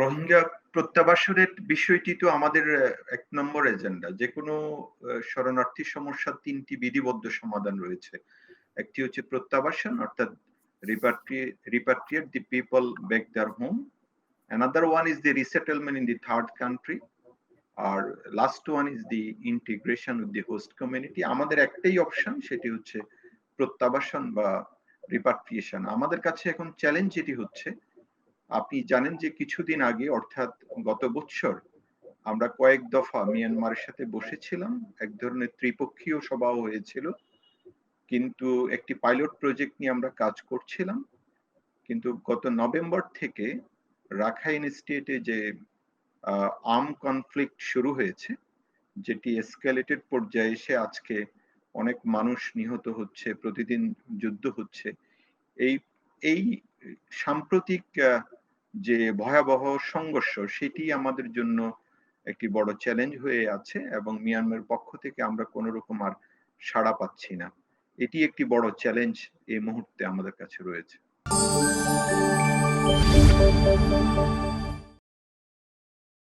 রোহিঙ্গা প্রত্যাবাসনের বিষয়টি তো আমাদের এক নম্বর এজেন্ডা। যেকোনো শরণার্থী সমস্যার ৩ টি বিধিবদ্ধ সমাধান রয়েছে। একটি হচ্ছে প্রত্যাবাসন অর্থাৎ repatriate the people back their home. Another one is the resettlement in the third country. আর last one is the integration with the host community. আমাদের একটাই অপশন, সেটি হচ্ছে প্রত্যাবাসন বা রিপাট্রিয়েশন। আমাদের কাছে এখন চ্যালেঞ্জ যেটি হচ্ছে, আপনি জানেন যে কিছুদিন আগে অর্থাৎ গত বছর আমরা কয়েক দফা মিয়ানমারের সাথে বসেছিলাম, এক ধরনের ত্রিপক্ষীয় সভাও হয়েছিল, কিন্তু একটি পাইলট প্রজেক্ট নিয়ে আমরা কাজ করছিলাম। কিন্তু গত নভেম্বর থেকে রাখাইন স্টেটে যে আর্ম কনফ্লিক্ট শুরু হয়েছে, যেটি এসকেলেটেড পর্যায়ে এসে আজকে অনেক মানুষ নিহত হচ্ছে, প্রতিদিন যুদ্ধ হচ্ছে। এই এই সাম্প্রতিক যে ভয়াবহ সংঘর্ষ, সেটি আমাদের জন্য একটি বড় চ্যালেঞ্জ হয়ে আছে এবং মিয়ানমার পক্ষ থেকে আমরা কোন রকম আর সাড়া পাচ্ছি না। এটি একটি বড় চ্যালেঞ্জ এই মুহূর্তে আমাদের কাছে রয়েছে।